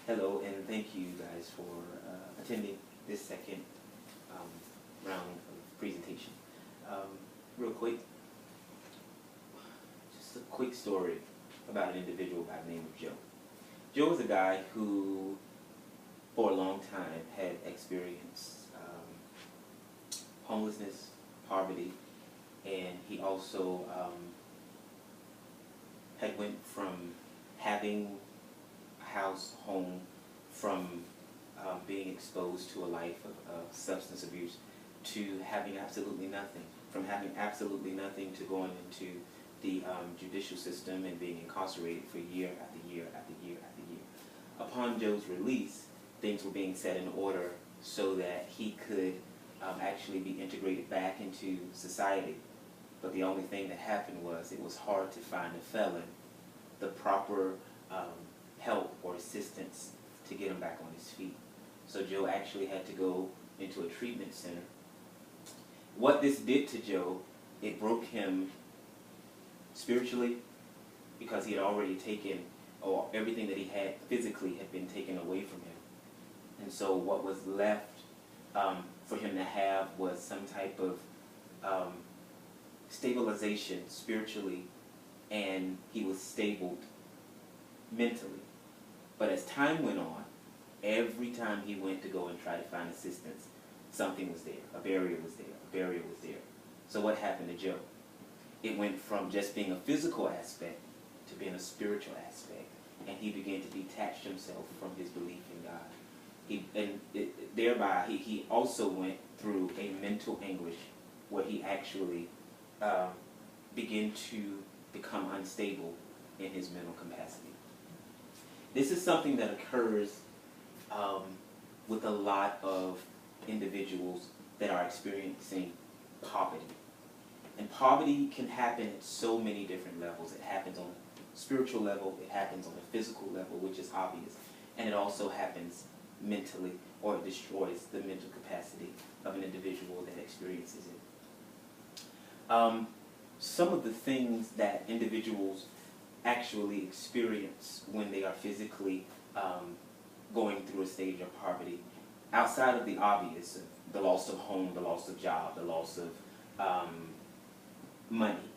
Hello, and thank you guys for attending this second round of presentation. Real quick, just a quick story about an individual by the name of Joe. Joe was a guy who, for a long time, had experienced homelessness, poverty, and he also had went from having house, home, from being exposed to a life of substance abuse to having absolutely nothing, from having absolutely nothing to going into the judicial system and being incarcerated for year after year after year after year. Upon Joe's release, things were being set in order so that he could actually be integrated back into society. But the only thing that happened was it was hard to find a felon the proper help or assistance to get him back on his feet. So Joe actually had to go into a treatment center. What this did to Joe, it broke him spiritually because he had already taken, or everything that he had physically had been taken away from him. And so what was left for him to have was some type of stabilization spiritually, and he was stabled mentally. But as time went on, every time he went to go and try to find assistance, something was there. A barrier was there. A barrier was there. So what happened to Joe? It went from just being a physical aspect to being a spiritual aspect, and he began to detach himself from his belief in God. Thereby, he also went through a mental anguish where he actually began to become unstable in his mental capacity. This is something that occurs with a lot of individuals that are experiencing poverty. And poverty can happen at so many different levels. It happens on a spiritual level, it happens on a physical level, which is obvious, and it also happens mentally, or it destroys the mental capacity of an individual that experiences it. Some of the things that individuals actually experience when they are physically going through a stage of poverty, outside of the obvious, the loss of home, the loss of job, the loss of money,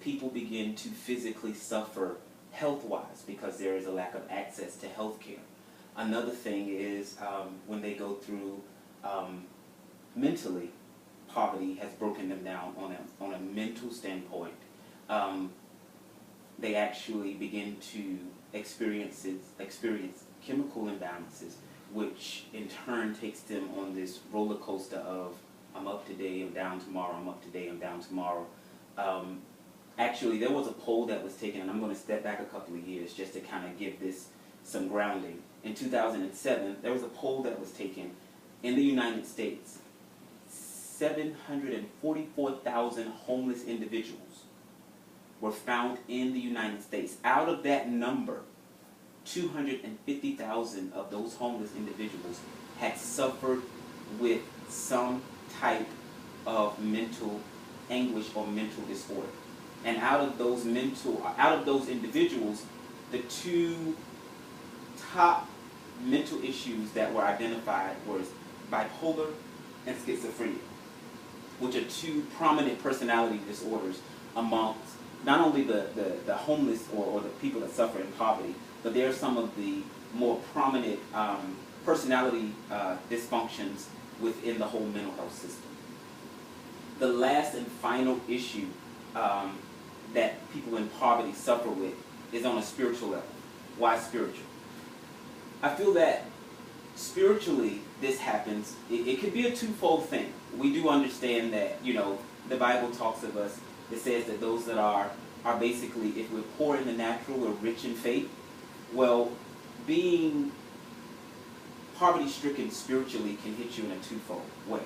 people begin to physically suffer health-wise because there is a lack of access to health care. Another thing is when they go through mentally, poverty has broken them down on a mental standpoint. They actually begin to experience chemical imbalances, which in turn takes them on this roller coaster of I'm up today, I'm down tomorrow, I'm up today, I'm down tomorrow. Actually, there was a poll that was taken, and I'm going to step back a couple of years just to kind of give this some grounding. In 2007, there was a poll that was taken in the United States. 744,000 homeless individuals were found in the United States. Out of that number, 250,000 of those homeless individuals had suffered with some type of mental anguish or mental disorder. And out of those individuals, the two top mental issues that were identified were bipolar and schizophrenia, which are two prominent personality disorders amongst not only the homeless or the people that suffer in poverty, but they're some of the more prominent personality dysfunctions within the whole mental health system. The last and final issue that people in poverty suffer with is on a spiritual level. Why spiritual? I feel that spiritually this happens. It could be a twofold thing. We do understand that, you know, the Bible talks of us. It says that those that are basically, if we're poor in the natural, we're rich in faith. Well, being poverty-stricken spiritually can hit you in a twofold way.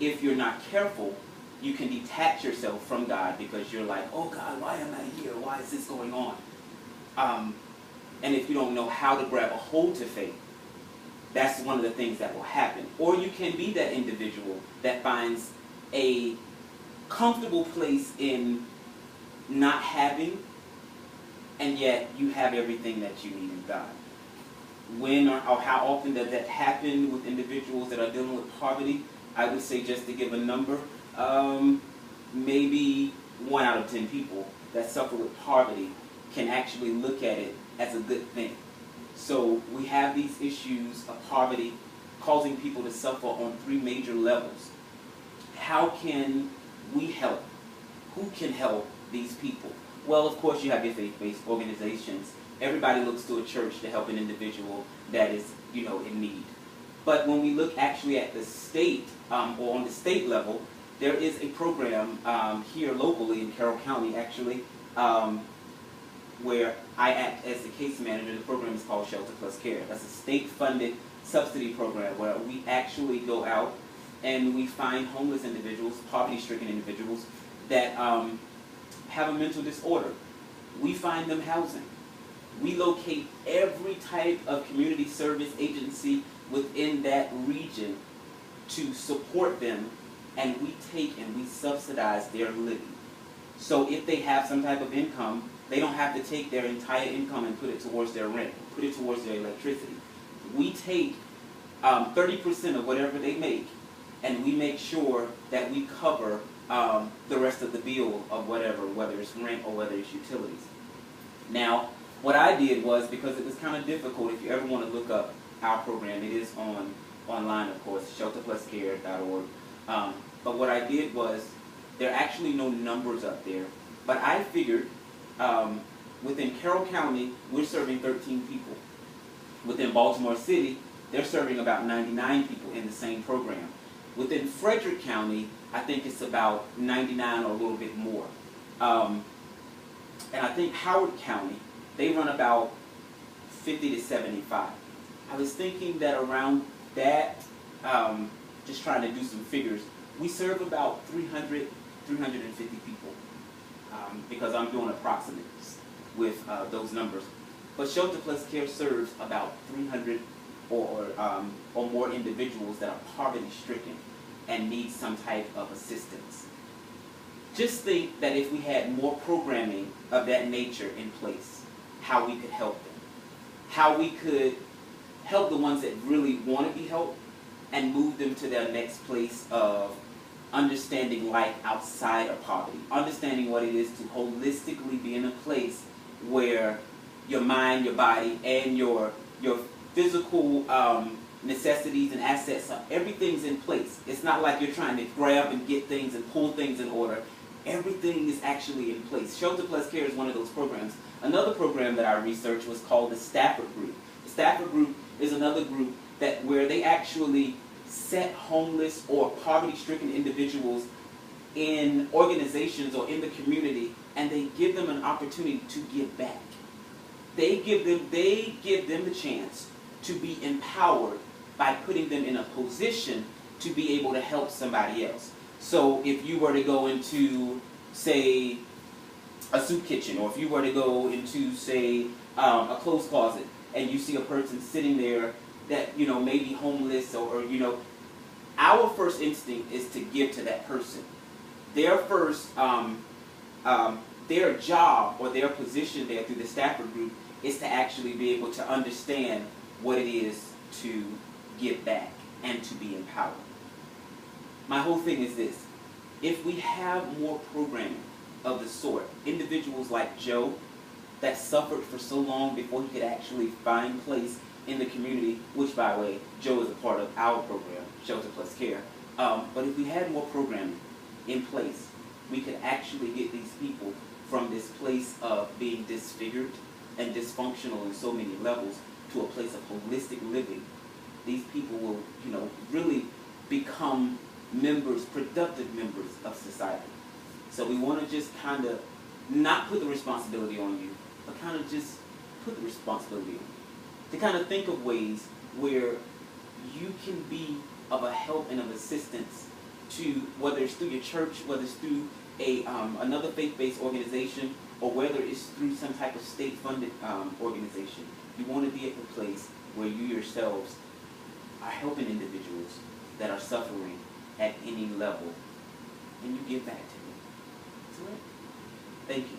If you're not careful, you can detach yourself from God because you're like, oh God, why am I here? Why is this going on? And if you don't know how to grab a hold to faith, that's one of the things that will happen. Or you can be that individual that finds a comfortable place in not having, and yet you have everything that you need in God. when or how often does that happen with individuals that are dealing with poverty? I would say, just to give a number, maybe 1 out of 10 people that suffer with poverty can actually look at it as a good thing. So we have these issues of poverty causing people to suffer on 3 major levels. How can we help? Who can help these people? Well, of course, you have your faith-based organizations. Everybody looks to a church to help an individual that is, in need. But when we look actually at the state, or on the state level, there is a program here locally in Carroll County, actually, where I act as the case manager. The program is called Shelter Plus Care. That's a state-funded subsidy program where we actually go out and we find homeless individuals, poverty-stricken individuals that have a mental disorder. We find them housing. We locate every type of community service agency within that region to support them, and we take and we subsidize their living. So if they have some type of income, they don't have to take their entire income and put it towards their rent, put it towards their electricity. We take 30% of whatever they make, and we make sure that we cover the rest of the bill of whatever, whether it's rent or whether it's utilities. Now, what I did was, because it was kind of difficult, if you ever want to look up our program, it is online, of course, shelterpluscare.org. But what I did was, there are actually no numbers up there, but I figured within Carroll County, we're serving 13 people. Within Baltimore City, they're serving about 99 people in the same program. Within Frederick County, I think it's about 99 or a little bit more. And I think Howard County, they run about 50 to 75. I was thinking that around that, just trying to do some figures, we serve about 300, 350 people, because I'm doing approximates with those numbers. But Shelter Plus Care serves about 300 or more individuals that are poverty-stricken and need some type of assistance. Just think that if we had more programming of that nature in place, how we could help them. How we could help the ones that really want to be helped and move them to their next place of understanding life outside of poverty. Understanding what it is to holistically be in a place where your mind, your body, and your physical necessities and assets, everything's in place. It's not like you're trying to grab and get things and pull things in order. Everything is actually in place. Shelter Plus Care is one of those programs. Another program that I researched was called the Stafford Group. The Stafford Group is another group where they actually set homeless or poverty-stricken individuals in organizations or in the community, and they give them an opportunity to give back. They give them the chance to be empowered by putting them in a position to be able to help somebody else. So if you were to go into, say, a soup kitchen, or if you were to go into, say, a clothes closet, and you see a person sitting there that, may be homeless, or our first instinct is to give to that person. Their first, their job or their position there through the Stafford Group is to actually be able to understand what it is to give back and to be empowered. My whole thing is this: if we have more programming of the sort, individuals like Joe that suffered for so long before he could actually find place in the community, which, by the way, Joe is a part of our program, Shelter Plus Care. But if we had more programming in place, we could actually get these people from this place of being disfigured and dysfunctional in so many levels to a place of holistic living. These people will, really become members, productive members of society. So we want to just kind of not put the responsibility on you, but kind of just put the responsibility on you. To kind of think of ways where you can be of a help and of assistance to, whether it's through your church, whether it's through another faith-based organization, or whether it's through some type of state-funded organization. You want to be at the place where you yourselves are helping individuals that are suffering at any level, and you give back to them. That's right. Thank you.